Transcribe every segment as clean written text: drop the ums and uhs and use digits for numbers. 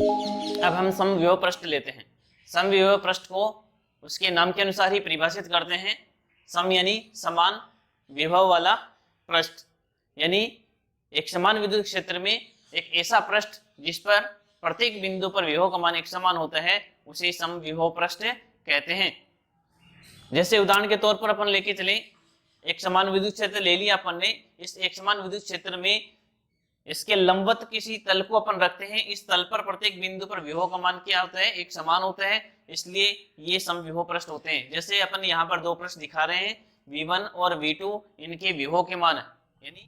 अब हम समविभव पृष्ठ लेते हैं। समविभव पृष्ठ को उसके नाम के अनुसार ही परिभाषित करते हैं। सम यानी समान, विभव वाला पृष्ठ, यानी एक समान विद्युत क्षेत्र में एक ऐसा पृष्ठ जिस पर प्रत्येक बिंदु पर विभव का मान एक समान होता है उसे समविभव पृष्ठ कहते हैं। जैसे उदाहरण के तौर पर अपन लेके चले, एक समान विद्युत क्षेत्र ले लिया अपन ने। इस एक समान विद्युत क्षेत्र में इसके लंबवत किसी तल को अपन रखते हैं। इस तल पर प्रत्येक बिंदु पर विभव का मान क्या होता है, एक समान होता है, इसलिए ये समविभव पृष्ठ होते हैं। जैसे अपन यहाँ पर दो पृष्ठ दिखा रहे हैं, V1 और V2, इनके विभव के मान है,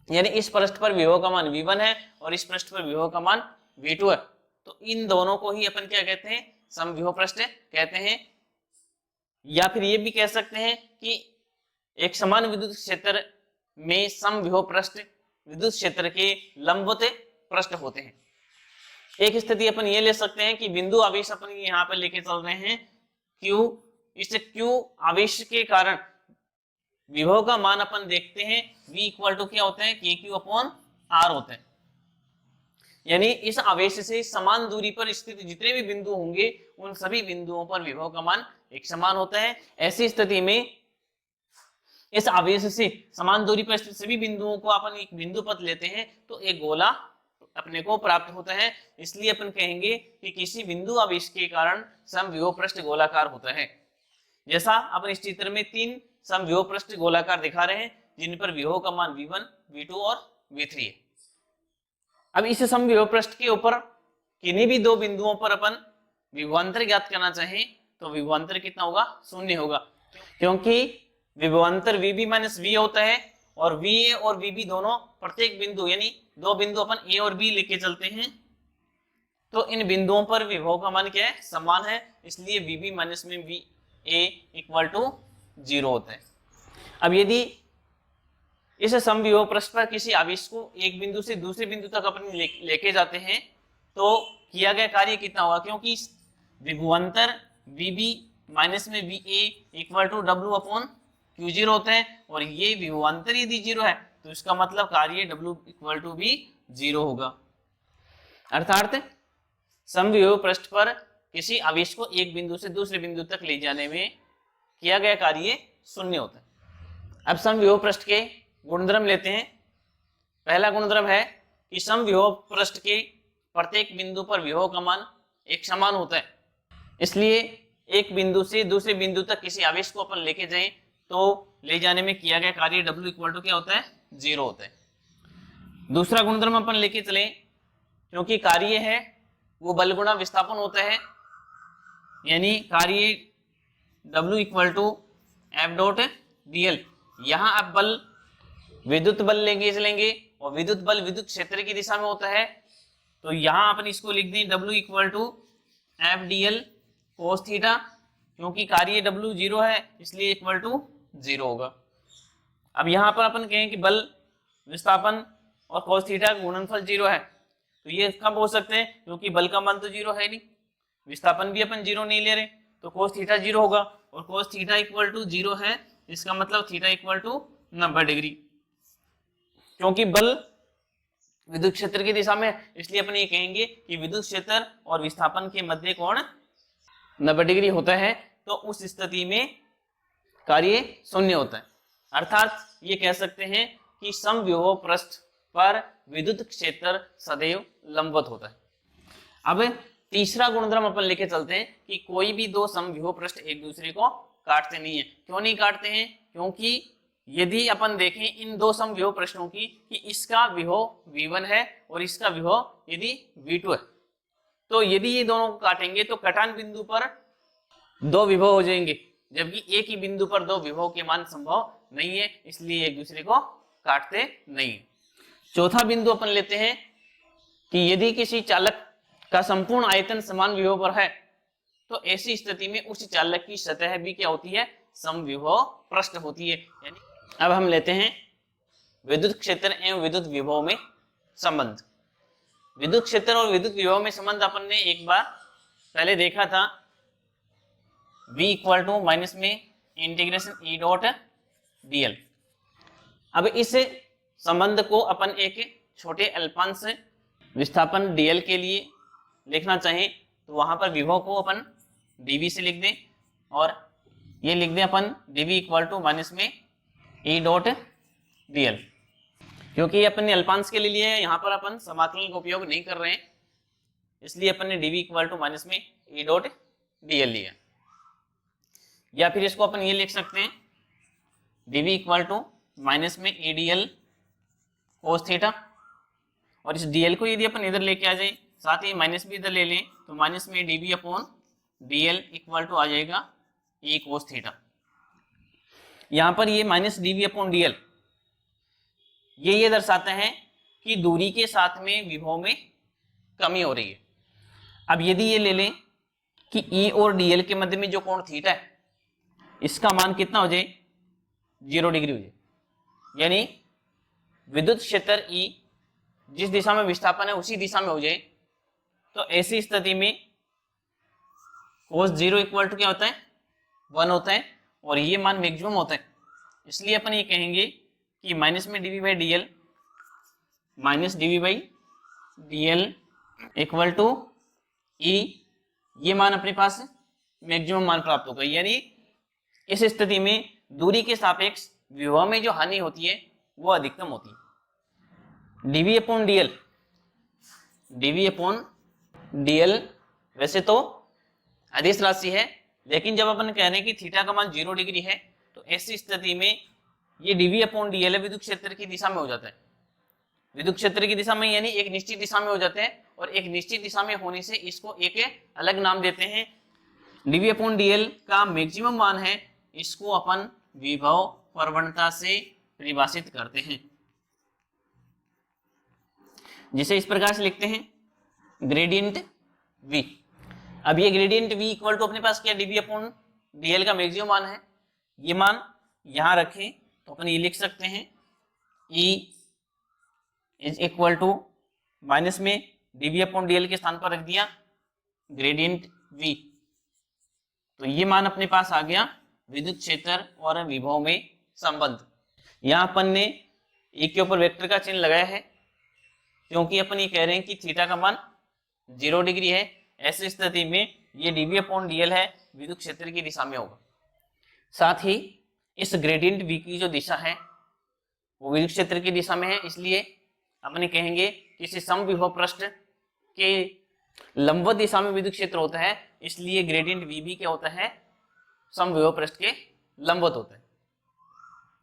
यानी इस पृष्ठ पर विभव का मान V1 है और इस पृष्ठ पर विभव का मान V2 है। तो इन दोनों को ही अपन क्या कहते हैं, समविभव पृष्ठ कहते हैं। या फिर ये भी कह सकते हैं कि एक समान विद्युत क्षेत्र में समविभव पृष्ठ विद्युत क्षेत्र के लंबवत पृष्ठ होते हैं। एक स्थिति अपन ये ले सकते हैं कि बिंदु आवेश अपन यहाँ पर लेके चल रहे हैं Q, इस Q आवेश के कारण विभव का मान अपन देखते हैं V इक्वल टू क्या होता है, KQ अपॉन R होता है। यानी इस आवेश से समान दूरी पर स्थित जितने भी बिंदु होंगे उन सभी बिंदुओं पर विभव का मान एक समान होता है। ऐसी स्थिति में इस आवेश से समान दूरी पर स्थित सभी बिंदुओं को अपन एक बिंदु पथ लेते हैं तो एक गोला अपने को प्राप्त होता है। इसलिए अपन कहेंगे कि किसी बिंदु आवेश के कारण समविभव पृष्ठ गोलाकार होता है। जैसा अपन इस चित्र में 3 समविभव पृष्ठ गोलाकार दिखा रहे हैं जिन पर विभव का मान V1, V2 और V3 है। अब इस समविभव पृष्ठ के ऊपर किन्हीं भी दो बिंदुओं पर अपन विभवांतर ज्ञात करना चाहें तो विभवांतर कितना होगा, 0 होगा, क्योंकि विभवांतर VB माइनस V होता है और VA और VB दोनों प्रत्येक बिंदु, यानी दो बिंदु अपन A और B लेके चलते हैं तो इन बिंदुओं पर विभव का मान क्या है, समान है, इसलिए VB माइनस में VA इक्वल टू 0 होता है। अब यदि इस समविभव पृष्ठ पर किसी आवेश को एक बिंदु से दूसरे बिंदु तक अपन लेके जाते हैं तो किया गया कार्य कितना होगा, क्योंकि विभवांतर VB माइनस में VA equal to W upon Q0 होता है और ये विभवांतर यदि 0 है तो इसका मतलब कार्य W इक्वल टू भी 0 होगा। अर्थात समविभव पृष्ठ पर किसी आवेश को एक बिंदु से दूसरे बिंदु तक ले जाने में किया गया कार्य 0 होता है। अब समविभव पृष्ठ के गुणधर्म लेते हैं। पहला गुणधर्म है कि समविभव पृष्ठ के प्रत्येक बिंदु पर विभव का मान एक समान होता है, इसलिए एक बिंदु से दूसरे बिंदु तक किसी आवेश को अपन लेके जाएं तो ले जाने में किया गया कार्य W इक्वल टू क्या होता है, 0 होता है। दूसरा गुणधर्म अपन लेके चले, क्योंकि कार्य है वो बल गुणा विस्थापन होता है, यानी कार्य W equal to F dot dl। यहाँ आप बल विद्युत बल लेंगे चलेंगे और विद्युत बल विद्युत क्षेत्र की दिशा में होता है तो यहाँ अपन इसको लिख दें W equal to F dl cos theta, क्योंकि कार्य W 0 है इसलिए इक्वल टू 0 होगा। अब यहाँ पर अपन कहें कि बल विस्थापन और कोस थीटा का गुणनफल 0 है तो ये कब हो सकते हैं, क्योंकि बल का मान तो 0 है नहीं, विस्थापन भी अपन 0 नहीं ले रहे तो कोस थीटा 0 होगा और कोस थीटा इक्वल टू 0 है, इसका मतलब थीटा इक्वल टू 90 डिग्री। क्योंकि बल विद्युत क्षेत्र की दिशा में, इसलिए अपन ये कहेंगे कि विद्युत क्षेत्र और विस्थापन के मध्य कोण 90 डिग्री होता है, तो उस स्थिति में कार्य 0 होता है। अर्थात ये कह सकते हैं कि समविभव पृष्ठ पर विद्युत क्षेत्र सदैव लंबवत होता है। अब तीसरा गुणधर्म अपन लेके चलते हैं कि कोई भी दो समविभव पृष्ठ एक दूसरे को काटते नहीं है। क्यों नहीं काटते हैं, क्योंकि यदि अपन देखें इन दो समविभव पृष्ठों की कि इसका विभव V1 है और इसका विभव यदि V2 है, तो यदि ये दोनों को काटेंगे तो कटान बिंदु पर दो विभव हो जाएंगे, जबकि एक ही बिंदु पर दो विभव के मान संभव नहीं है, इसलिए एक दूसरे को काटते नहीं। चौथा बिंदु अपन लेते हैं कि यदि किसी चालक का संपूर्ण आयतन समान विभव पर है तो ऐसी स्थिति में उस चालक की सतह भी क्या होती है, समविभव पृष्ठ होती है। यानी अब हम लेते हैं विद्युत क्षेत्र एवं विद्युत विभव में संबंध। विद्युत क्षेत्र और विद्युत विभव में संबंध अपन ने एक बार पहले देखा था, V इक्वल टू माइनस में इंटीग्रेशन E डॉट dl। अब इस संबंध को अपन एक छोटे अल्पांश विस्थापन dl के लिए लिखना चाहें तो वहां पर विभव को अपन dv से लिख दें, और ये लिख दें अपन dv इक्वल टू माइनस में e डॉट dl। क्योंकि ये अपन ने अल्पांश के लिए लिया है, यहाँ पर अपन समाकलन का उपयोग नहीं कर रहे हैं, इसलिए अपन ने dv इक्वल टू माइनस में e डॉट dl लिया। या फिर इसको अपन ये लिख सकते हैं dv इक्वल टू माइनस में ए dl कोस थीटा, और इस dl को यदि अपन इधर लेके आ जाए, साथ ही माइनस भी इधर ले लें, तो माइनस में dv upon dl equal to आ जाएगा e कोस थीटा। यहाँ पर ये माइनस dv अपॉन dl ये दर्शाता है कि दूरी के साथ में विभव में कमी हो रही है। अब यदि ये ले लें कि E और dl के मध्य में जो कोण थीटा है, इसका मान कितना हो जाए, 0 डिग्री हो जाए, यानी विद्युत क्षेत्र E जिस दिशा में विस्थापन है उसी दिशा में हो जाए, तो ऐसी स्थिति में cos 0 इक्वल टू क्या होता है, 1 होता है, और ये मान मैक्सिमम होता है। इसलिए अपन ये कहेंगे कि माइनस में dv by dl minus dv by dl equal to E, ये मान अपने पास मैक्सिमम मान प्राप्त होगा। यानी इस स्थिति में दूरी के सापेक्ष विभव में जो हानि होती है वो अधिकतम होती है। dv upon dl, dv upon dl वैसे तो अदिश राशि है, लेकिन जब अपन कह रहे हैं कि थीटा का मान 0 डिग्री है, तो ऐसी स्थिति में ये dv अपॉन dl विद्युत क्षेत्र की दिशा में हो जाता है। विद्युत क्षेत्र की दिशा में यानी एक निश्चित दिशा में हो जाते हैं, और एक निश्चित दिशा में होने से इसको एक अलग नाम देते हैं। dv अपॉन dl का मैक्सिमम मान है, इसको अपन विभव प्रवणता से परिभाषित करते हैं, जिसे इस प्रकार से लिखते हैं ग्रेडियंट v। अब ये ग्रेडियंट v इक्वल टू अपने पास क्या, dv अपॉन dl का मैक्सिमम मान है। ये मान यहां रखें तो अपन ये लिख सकते हैं E is equal to minus में dv अपॉन dl के स्थान पर रख दिया ग्रेडियंट v, तो ये मान अपने पास आ गया विद्युत क्षेत्र और विभव में संबंध। यहाँ अपन ने एक के ऊपर वेक्टर का चिन्ह लगाया है, क्योंकि अपन ये कह रहे हैं कि थीटा का मान 0 डिग्री है। ऐसी स्थिति में ये dv अपॉन dl है विद्युत क्षेत्र की दिशा में होगा। साथ ही इस ग्रेडियंट v की जो दिशा है वो विद्युत क्षेत्र की दिशा में है, इसलिए अपन कहेंगे किसी समविभव पृष्ठ के लंबवत दिशा में विद्युत क्षेत्र होता है, इसलिए ग्रेडियंट v भी क्या होता है, समविभव पृष्ठ के लंबवत होता है।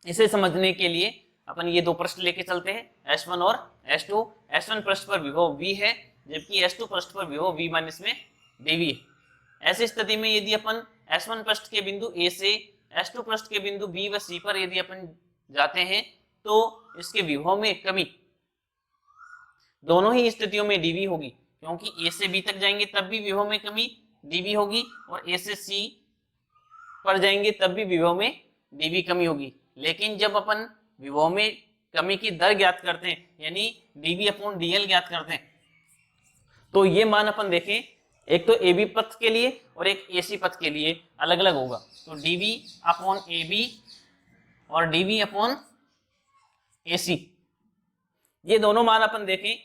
इसे समझने के लिए अपन ये दो पृष्ठ लेके चलते हैं, S1 और S2। S1 पृष्ठ पर विभव v है, जबकि S2 पृष्ठ पर विभव v माइनस में dv है। ऐसी स्थिति में यदि अपन S1 पृष्ठ के बिंदु A से S2 पृष्ठ के बिंदु B व C पर यदि अपन जाते हैं, तो इसके विभव में कमी दोनों ही स्थितियों में dv होगी, क्योंकि A से B तक जाएंगे तब भी विभव में कमी dv होगी, और A से C पर जाएंगे तब भी विभव में dv कमी होगी। लेकिन जब अपन विभव में कमी की दर ज्ञात करते हैं, यानी dv अपॉन dl ज्ञात करते हैं, तो ये मान अपन देखें, एक तो AB पथ के लिए और एक AC पथ के लिए अलग अलग होगा। तो dv अपॉन AB और dv अपॉन AC, ये दोनों मान अपन देखें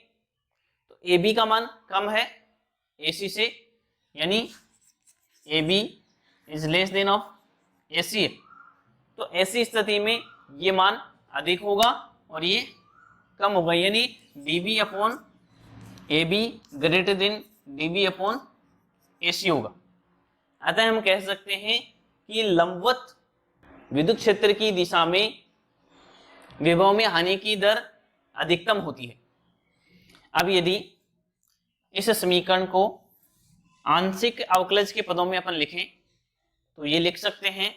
तो AB का मान कम है AC से, यानी AB is less than of AC है। तो ऐसी स्थिति में ये मान अधिक होगा और ये कम होगा, यानी dv upon AB greater than dv upon AC होगा। अतः हम कह सकते हैं कि लंबवत विद्युत क्षेत्र की दिशा में विभव में हानि की दर अधिकतम होती है। अब यदि इस समीकरण को आंशिक अवकलज के पदों में अपन लिखें तो ये लिख सकते हैं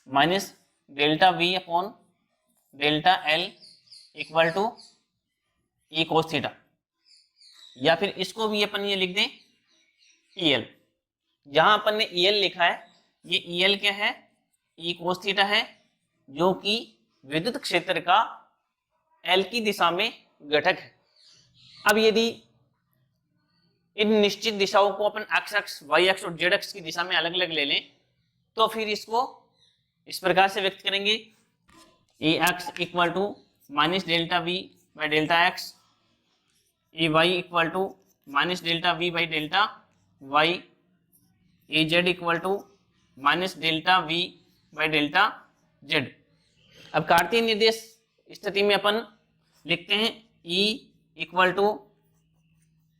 minus delta v upon delta l equal to e cos theta, या फिर इसको भी अपन ये लिख दें EL। जहां अपन ने EL लिखा है, ये EL क्या है, e कोस थीटा है, जो कि विद्युत क्षेत्र का L की दिशा में घटक है। अब यदि इन निश्चित दिशाओं को अपन x अक्ष, y अक्ष और z अक्ष की दिशा में अलग अलग ले लें, तो फिर इसको इस प्रकार से व्यक्त करेंगे E x equal to minus delta v by delta x, E y equal to minus delta v by delta y, E z equal to minus delta v by delta z. अब कार्तीय निर्देश स्थिति में अपन लिखते हैं E equal to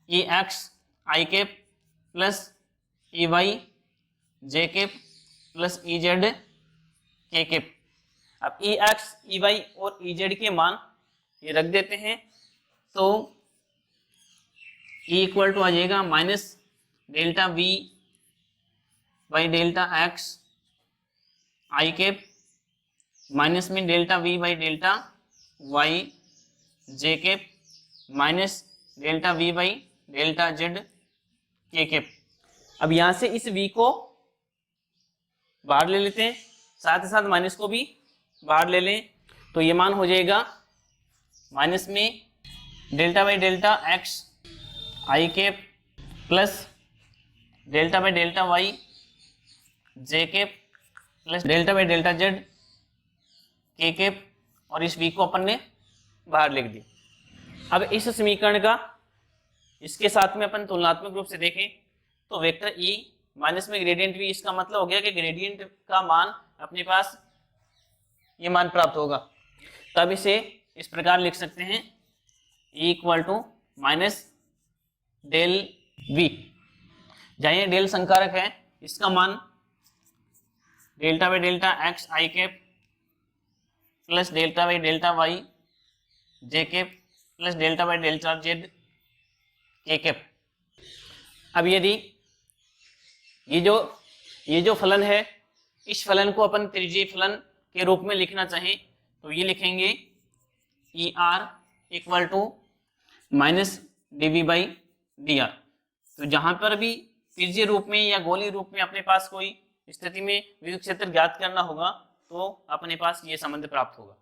E x i cap plus E y j cap plus E z k cap. अब E x E Y और ई जेड के मान ये रख देते हैं, तो ई इक्वल टू आ जाएगा minus delta v by delta x i cap minus में delta v by delta y j cap minus delta v by delta z k cap. अब यहां से इस v को बाहर ले लेते हैं, साथ ही साथ माइनस को भी बाहर ले लें, तो ये मान हो जाएगा माइनस में delta by delta x i cap plus delta by delta y j cap plus delta by delta z k cap, और इस v को अपन ने बाहर लिख दिया। अब इस समीकरण का इसके साथ में अपन तुलनात्मक रूप से देखें तो वेक्टर e माइनस में ग्रेडियंट v, इसका मतलब हो गया कि ग्रेडियंट का मान अपने पास ये मान प्राप्त होगा। तब इसे इस प्रकार लिख सकते हैं e equal to minus del v, जहाँ ये डेल संकारक है इसका मान delta by delta x i cap plus delta by delta y j cap plus delta by delta z k cap. अब यदि ये जो फलन है, इस फलन को अपन त्रिज्यीय फलन के रूप में लिखना चाहें तो ये लिखेंगे E R equal to minus D V by D R. तो जहां पर भी त्रिज्यीय रूप में या गोलीय रूप में अपने पास कोई स्थिति में विद्युत क्षेत्र ज्ञात करना होगा तो अपने पास ये संबंध प्राप्त होगा।